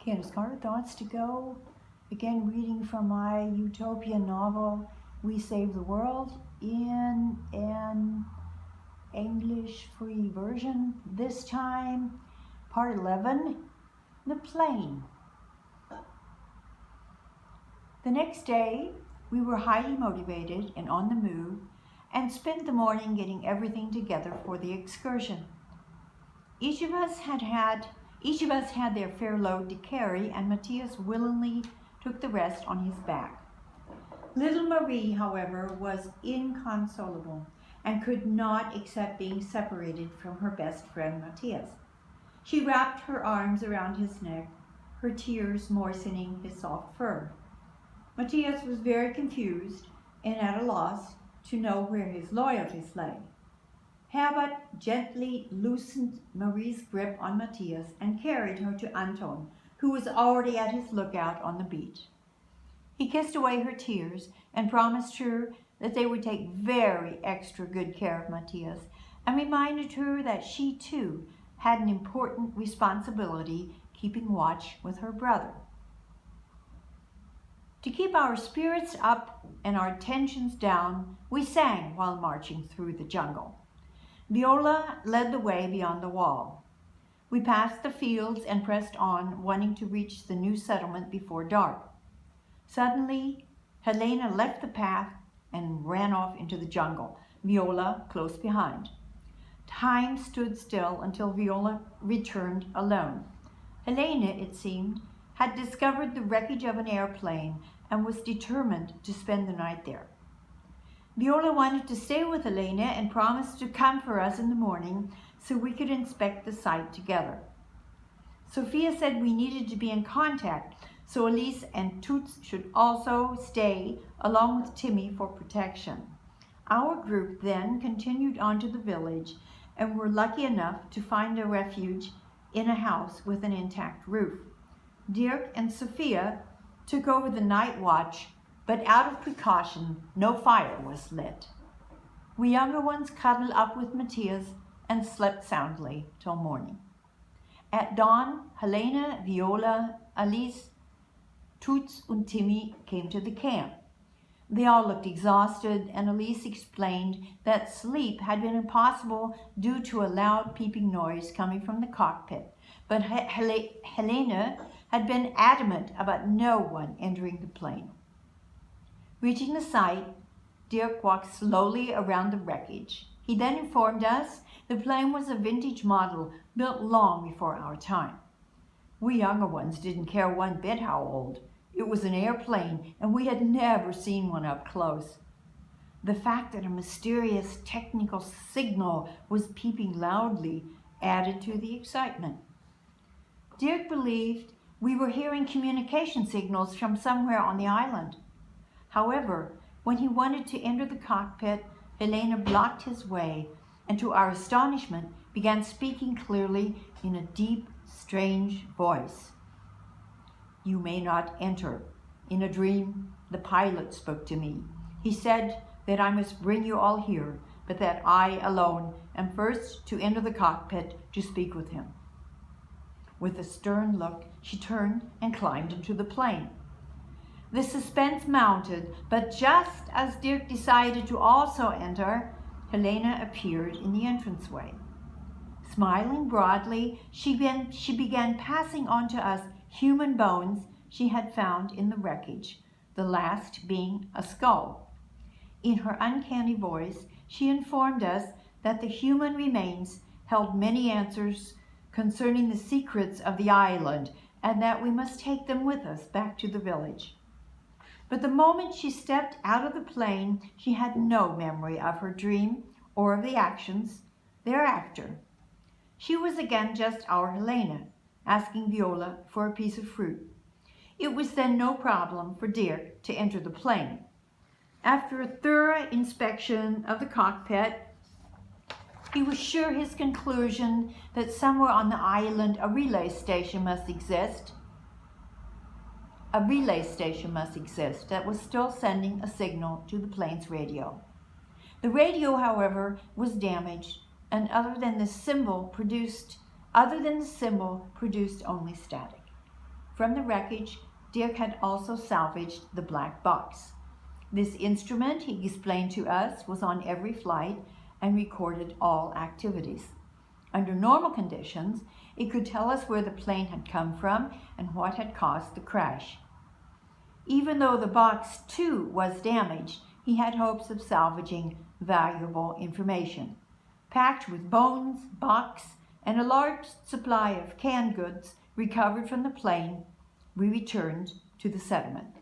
Candace Carter, thoughts to go. Again, reading from my utopian novel, We Save the World, in an English free version. This time, part 11, The Plane. The next day, we were highly motivated and on the move, and spent the morning getting everything together for the excursion. Each of us had their fair load to carry, and Matthias willingly took the rest on his back. Little Marie, however, was inconsolable and could not accept being separated from her best friend Matthias. She wrapped her arms around his neck, her tears moistening his soft fur. Matthias was very confused and at a loss to know where his loyalties lay. Herbert gently loosened Marie's grip on Matthias and carried her to Anton, who was already at his lookout on the beach. He kissed away her tears and promised her that they would take very extra good care of Matthias, and reminded her that she too had an important responsibility, keeping watch with her brother. To keep our spirits up and our tensions down, we sang while marching through the jungle. Viola led the way beyond the wall. We passed the fields and pressed on, wanting to reach the new settlement before dark. Suddenly, Helena left the path and ran off into the jungle, Viola close behind. Time stood still until Viola returned alone. Helena, it seemed, had discovered the wreckage of an airplane and was determined to spend the night there. Viola wanted to stay with Helena and promised to come for us in the morning so we could inspect the site together. Sophia said we needed to be in contact, so Elise and Toots should also stay along with Timmy for protection. Our group then continued on to the village and were lucky enough to find a refuge in a house with an intact roof. Dirk and Sophia took over the night watch, but out of precaution, no fire was lit. We younger ones cuddled up with Matthias and slept soundly till morning. At dawn, Helena, Viola, Alice, Toots and Timmy came to the camp. They all looked exhausted, and Elise explained that sleep had been impossible due to a loud peeping noise coming from the cockpit, but Helena had been adamant about no one entering the plane. Reaching the site, Dirk walked slowly around the wreckage. He then informed us the plane was a vintage model built long before our time. We younger ones didn't care one bit how old. It was an airplane, and we had never seen one up close. The fact that a mysterious technical signal was peeping loudly added to the excitement. Dirk believed we were hearing communication signals from somewhere on the island. However, when he wanted to enter the cockpit, Helena blocked his way, and to our astonishment, began speaking clearly in a deep, strange voice. "You may not enter. In a dream, the pilot spoke to me. He said that I must bring you all here, but that I alone am first to enter the cockpit to speak with him." With a stern look, she turned and climbed into the plane. The suspense mounted, but just as Dirk decided to also enter, Helena appeared in the entranceway. Smiling broadly, she began passing on to us human bones she had found in the wreckage, the last being a skull. In her uncanny voice, she informed us that the human remains held many answers concerning the secrets of the island, and that we must take them with us back to the village. But the moment she stepped out of the plane, she had no memory of her dream or of the actions thereafter. She was again just our Helena, asking Viola for a piece of fruit. It was then no problem for Dirk to enter the plane. After a thorough inspection of the cockpit, he was sure his conclusion that somewhere on the island a relay station must exist that was still sending a signal to the plane's radio. The radio, however, was damaged, and other than the symbol produced only static. From the wreckage, Dick had also salvaged the black box. This instrument, he explained to us, was on every flight and recorded all activities. Under normal conditions, it could tell us where the plane had come from and what had caused the crash. Even though the box too was damaged, he had hopes of salvaging valuable information. Packed with bones, box, and a large supply of canned goods recovered from the plane, we returned to the settlement.